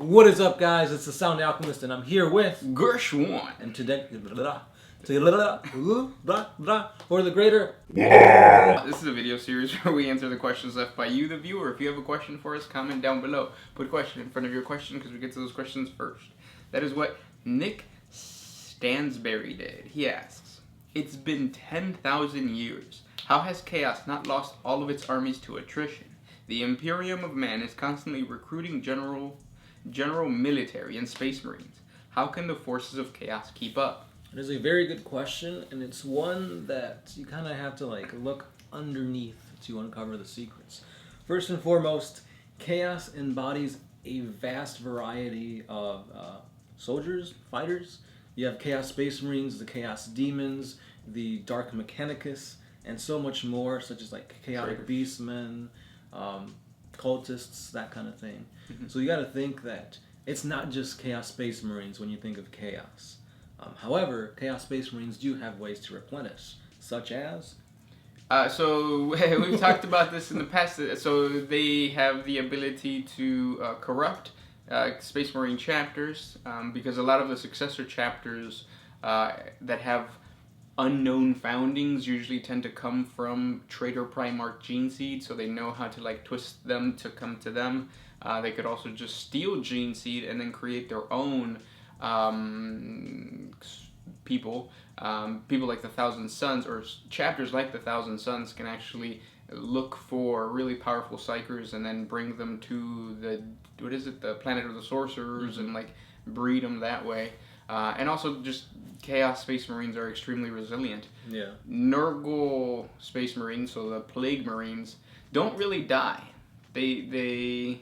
What is up, guys? It's the Sound Alchemist, and I'm here with Gershwan. And today, for the greater. This is a video series where we answer the questions left by you, the viewer. If you have a question for us, comment down below. Put a question in front of your question because we get to those questions first. That is what Nick Stansberry did. He asks, "It's been 10,000 years. How has Chaos not lost all of its armies to attrition? The Imperium of Man is constantly recruiting general military and space marines. How can the forces of Chaos keep up?" It is a very good question, and it's one that you kind of have to look underneath to uncover the secrets. First and foremost, Chaos embodies a vast variety of soldiers, fighters. You have Chaos Space Marines, the Chaos Demons, the Dark Mechanicus, and so much more, such as Chaotic Beastmen, cultists, that kind of thing. Mm-hmm. So you got to think that it's not just Chaos Space Marines when you think of Chaos. However, Chaos Space Marines do have ways to replenish, such as... So we've talked about this in the past. So they have the ability to corrupt Space Marine chapters because a lot of the successor chapters that have unknown foundings usually tend to come from Traitor Primarch gene seed, so they know how to twist them to come to them. They could also just steal gene seed and then create their own people like the Thousand Sons, or chapters like the Thousand Sons can actually look for really powerful psychers and then bring them to the planet of the sorcerers, mm-hmm. and breed them that way. And also just Chaos Space Marines are extremely resilient. Yeah. Nurgle Space Marines, so the Plague Marines, don't really die. They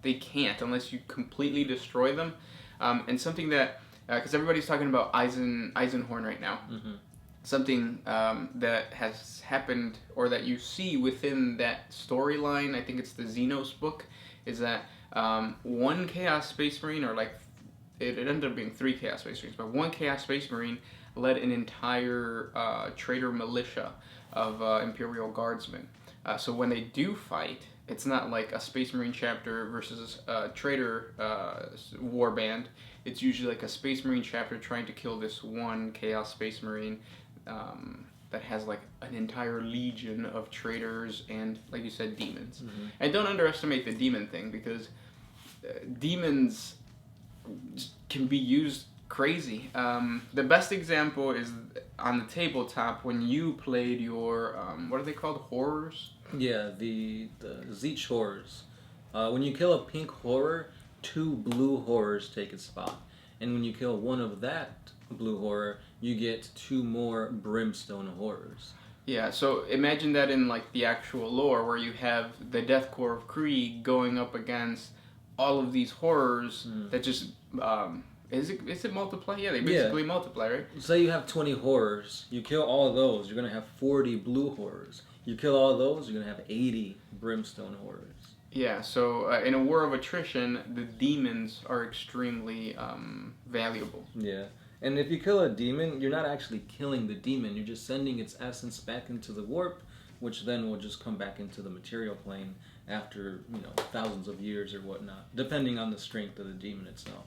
can't unless you completely destroy them. And something that, because everybody's talking about Eisenhorn right now, mm-hmm. something that has happened or that you see within that storyline, I think it's the Xenos book, is that one Chaos Space Marine, or it ended up being 3 Chaos Space Marines, but one Chaos Space Marine led an entire traitor militia of Imperial Guardsmen. So when they do fight, it's not like a Space Marine chapter versus a traitor warband. It's usually a Space Marine chapter trying to kill this one Chaos Space Marine that has an entire legion of traitors and, like you said, demons. Mm-hmm. And don't underestimate the demon thing, because demons can be used crazy. The best example is on the tabletop when you played your what are they called? Horrors? Yeah, the Zeech horrors. When you kill a pink horror, 2 blue horrors take its spot. And when you kill one of that blue horror, you get 2 more brimstone horrors. Yeah, so imagine that in the actual lore, where you have the Death Corps of Krieg going up against all of these horrors that just is it multiply? Yeah, they basically multiply, right? Say you have 20 horrors, you kill all of those, you're gonna have 40 blue horrors. You kill all of those, you're gonna have 80 brimstone horrors. Yeah, so in a war of attrition, the demons are extremely valuable. Yeah, and if you kill a demon, you're not actually killing the demon, you're just sending its essence back into the warp, which then will just come back into the material plane after, thousands of years or whatnot, depending on the strength of the demon itself.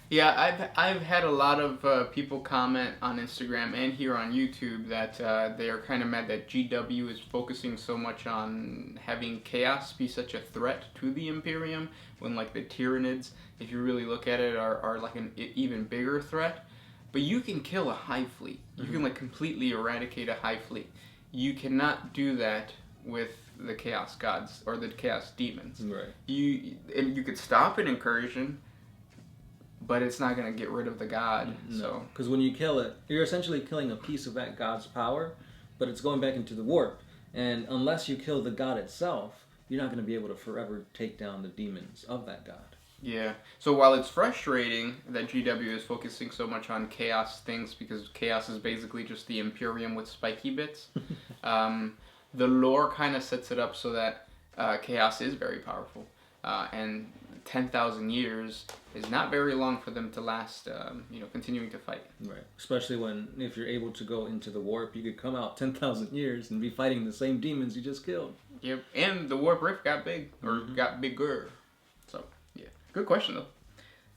Yeah, I've had a lot of people comment on Instagram and here on YouTube that they are kind of mad that GW is focusing so much on having Chaos be such a threat to the Imperium, when the Tyranids, if you really look at it, are an even bigger threat. But you can kill a hive fleet. You mm-hmm. can completely eradicate a hive fleet. You cannot do that with the Chaos Gods or the Chaos Demons. Right. You could stop an incursion, but it's not going to get rid of the god. No, because when you kill it, you're essentially killing a piece of that god's power, but it's going back into the warp. And unless you kill the god itself, you're not going to be able to forever take down the demons of that god. Yeah. So while it's frustrating that GW is focusing so much on Chaos things, because Chaos is basically just the Imperium with spiky bits, the lore kind of sets it up so that Chaos is very powerful. And 10,000 years is not very long for them to last, continuing to fight. Right. Especially if you're able to go into the warp, you could come out 10,000 years and be fighting the same demons you just killed. Yep. And the warp rift got big, or got bigger. So, yeah. Good question, though.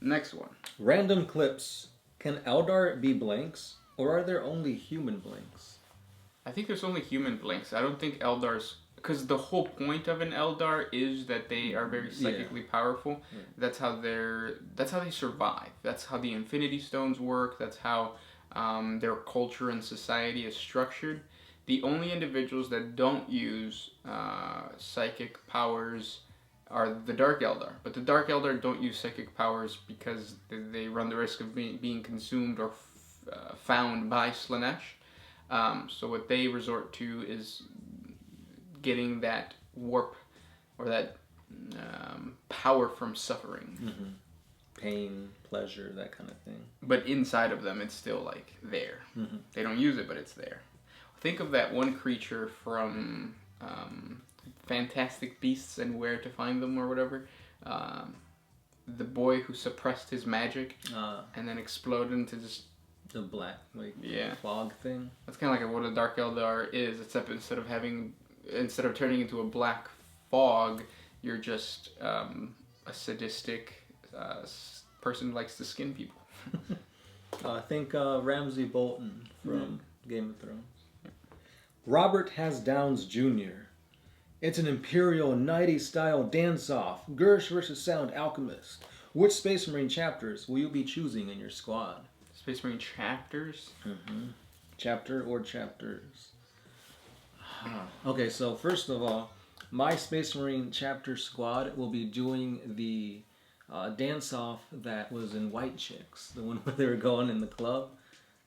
Next one. Random clips. Can Eldar be blanks, or are there only human blanks? I think there's only human blanks. I don't think Eldars... Because the whole point of an Eldar is that they are very psychically powerful. Yeah. That's how they survive. That's how the Infinity Stones work. That's how their culture and society is structured. The only individuals that don't use psychic powers are the Dark Eldar. But the Dark Eldar don't use psychic powers because they run the risk of being consumed or found by Slanesh. So what they resort to is getting that warp or that power from suffering. Mm-hmm. Pain, pleasure, that kind of thing. But inside of them, it's still like there. Mm-hmm. They don't use it, but it's there. Think of that one creature from Fantastic Beasts and Where to Find Them or whatever. The boy who suppressed his magic and then exploded into just the black yeah fog thing. That's kind of like what a Dark Eldar is, except instead of turning into a black fog, you're just a sadistic person who likes to skin people. I think Ramsay Bolton from Game of Thrones. Robert Has Downs Jr. It's an Imperial 90s style dance-off. Gersh versus Sound Alchemist. Which Space Marine chapters will you be choosing in your squad? Space Marine chapters? Mm-hmm. Chapter or chapters? Okay, so first of all, my Space Marine chapter squad will be doing the dance-off that was in White Chicks. The one where they were going in the club.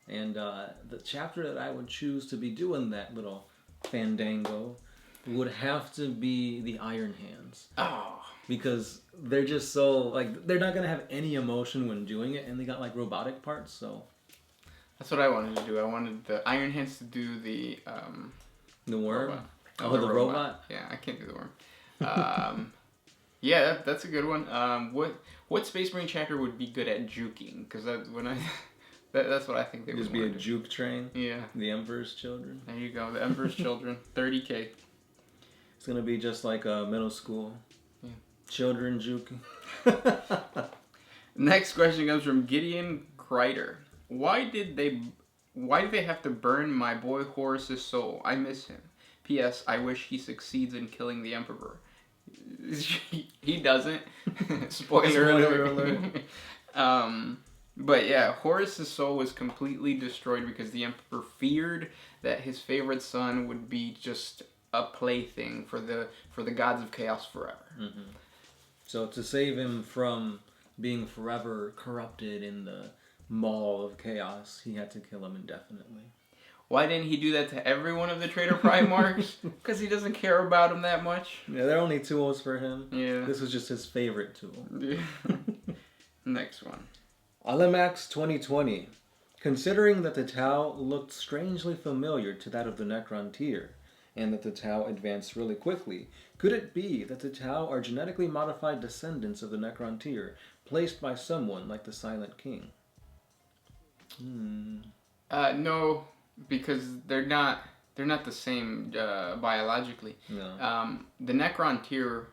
And the chapter that I would choose to be doing that little fandango would have to be the Iron Hands. Oh. Because they're just so, like, they're not going to have any emotion when doing it, and they got, like, robotic parts, so. That's what I wanted to do. I wanted the Iron Hands to do the worm? Robot. Oh, the robot? Yeah, I can't do the worm. Yeah, that's a good one. What Space Marine chapter would be good at juking? Because that's what I think they would just be a juke train. Yeah. The Emperor's Children. There you go. The Emperor's Children. 30K. It's going to be just like a middle school. Yeah. Children juking. Next question comes from Gideon Kreider. Why did they have to burn my boy Horus's soul? I miss him. P.S. I wish he succeeds in killing the Emperor. He doesn't. Spoiler alert. But yeah, Horus's soul was completely destroyed because the Emperor feared that his favorite son would be just a plaything for the gods of chaos forever. Mm-hmm. So to save him from being forever corrupted in the maw of chaos, he had to kill him indefinitely. Why didn't he do that to every one of the Traitor Primarchs? Because he doesn't care about him that much. Yeah, they're only tools for him. Yeah. This was just his favorite tool. Next one. Alemax 2020. Considering that the Tau looked strangely familiar to that of the Necron tier, and that the Tau advanced really quickly, could it be that the Tau are genetically modified descendants of the Necron tier, placed by someone like the Silent King? No, because they're not the same biologically. No. The Necron tier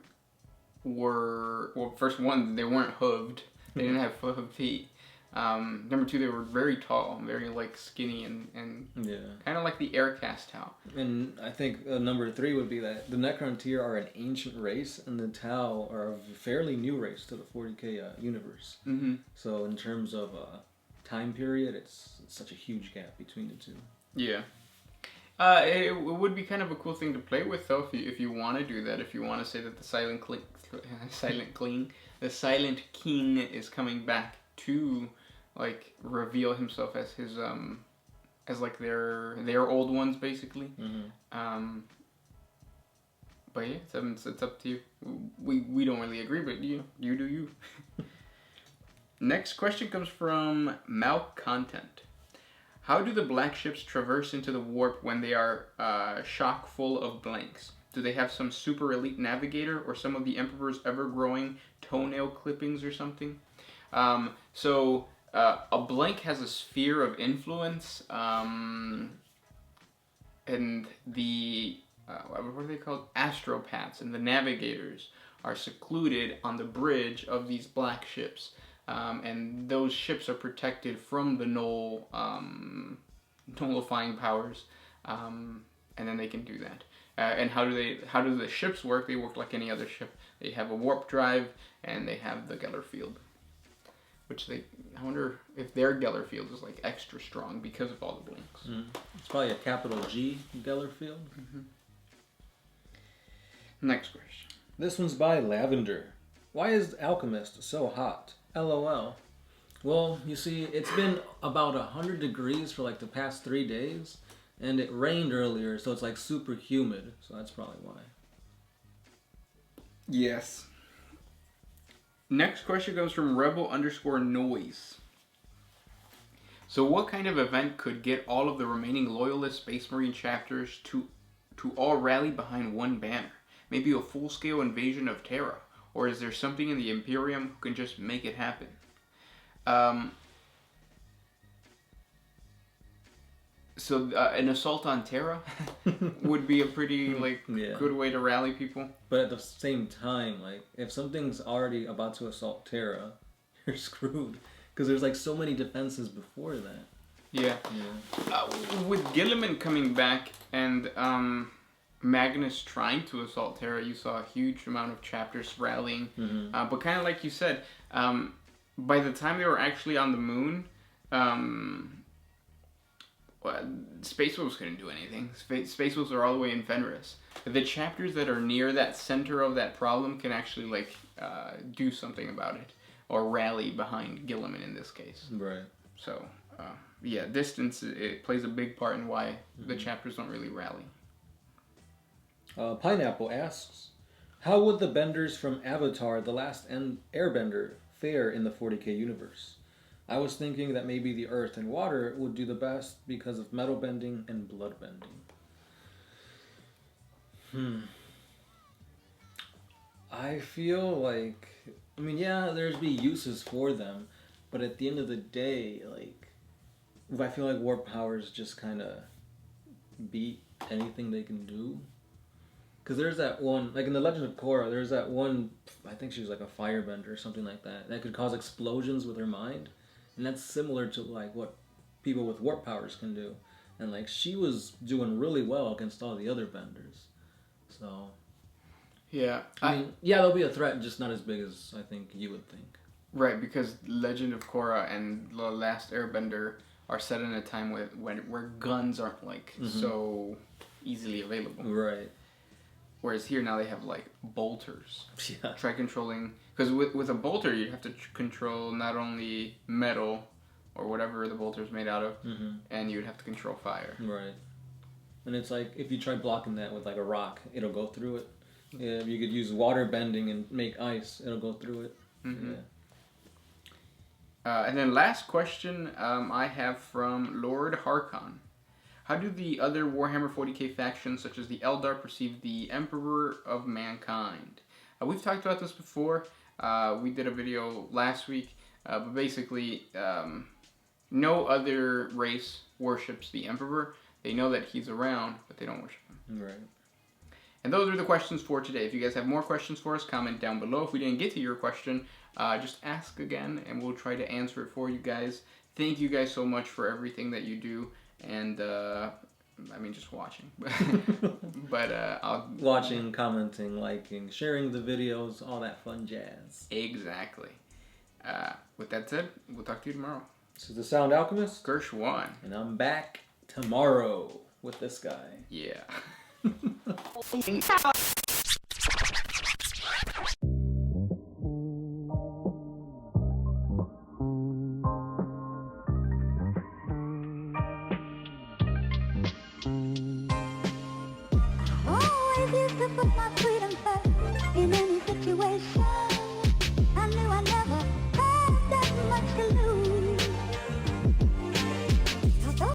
were, well, first one, they weren't hooved. They didn't have hooved feet. Number two, they were very tall, very like skinny and yeah, kind of like the Aircast Tau. And I think number three would be that the Necron tier are an ancient race, and the Tau are a fairly new race to the 40K universe. Mm-hmm. So in terms of time period, it's such a huge gap between the two. Yeah. It would be kind of a cool thing to play with, though, if you want to do that. If you want to say that the Silent King is coming back to like reveal himself as his as like their old ones basically. Mm-hmm. But yeah, it's up to you. We don't really agree, but you do you. Next question comes from Malcontent. How do the black ships traverse into the warp when they are chock full of blanks? Do they have some super elite navigator or some of the Emperor's ever-growing toenail clippings or something? So a blank has a sphere of influence, and the what are they called? Astropaths and the navigators are secluded on the bridge of these black ships. and those ships are protected from the nullifying powers, and then they can do that. And how do the ships work? They work like any other ship. They have a warp drive, and they have the Geller field, which I wonder if their Geller field is like extra strong because of all the blinks. It's probably a capital G Geller field. Next question. This one's by Lavender. Why is Alchemist so hot? LOL. Well, you see, it's been about 100 degrees for like the past 3 days, and it rained earlier, so it's like super humid, so that's probably why. Yes. Next question comes from Rebel_Noise. So what kind of event could get all of the remaining Loyalist Space Marine chapters to all rally behind one banner? Maybe a full-scale invasion of Terra? Or is there something in the Imperium who can just make it happen? So an assault on Terra would be a pretty good way to rally people. But at the same time, like if something's already about to assault Terra, you're screwed because there's like so many defenses before that. Yeah. With Gilliman coming back and Magnus trying to assault Terra, you saw a huge amount of chapters rallying. But kind of like you said, by the time they were actually on the moon, Space Wolves couldn't do anything. Space Wolves are all the way in Fenris. The chapters that are near that center of that problem can actually do something about it, or rally behind Gilliman in this case. Right. So yeah, distance it plays a big part in why the chapters don't really rally. Pineapple asks, how would the benders from Avatar: The Last Airbender fare in the 40K universe? I was thinking that maybe the earth and water would do the best because of metal bending and blood bending. I feel like, I mean, yeah, there's be uses for them, but at the end of the day, like, I feel like warp powers just kind of beat anything they can do. Because there's that one, like in the Legend of Korra, there's that one, I think she was like a firebender or something like that, that could cause explosions with her mind. And that's similar to like what people with warp powers can do. And like she was doing really well against all the other benders. So yeah, I mean, yeah, there'll be a threat, just not as big as I think you would think. Right, because Legend of Korra and The Last Airbender are set in a time where guns aren't so easily available. Right. Whereas here now they have like bolters. Yeah. Try controlling, because with a bolter you'd have to control not only metal or whatever the bolter's made out of, and you'd have to control fire. Right. And it's like if you try blocking that with like a rock, it'll go through it. Yeah, if you could use water bending and make ice, it'll go through it. Yeah. And then last question I have from Lord Harkon. How do the other Warhammer 40K factions, such as the Eldar, perceive the Emperor of Mankind? We've talked about this before. We did a video last week, but basically, no other race worships the Emperor. They know that he's around, but they don't worship him. Right. And those are the questions for today. If you guys have more questions for us, comment down below. If we didn't get to your question, just ask again, and we'll try to answer it for you guys. Thank you guys so much for everything that you do. And I mean, just watching, but I'll watching, commenting, liking, sharing the videos, all that fun jazz. Exactly. With that said, we'll talk to you tomorrow. This is the Sound Alchemist, Gershwan, and I'm back tomorrow with this guy. Yeah. Always used to put my freedom first in any situation.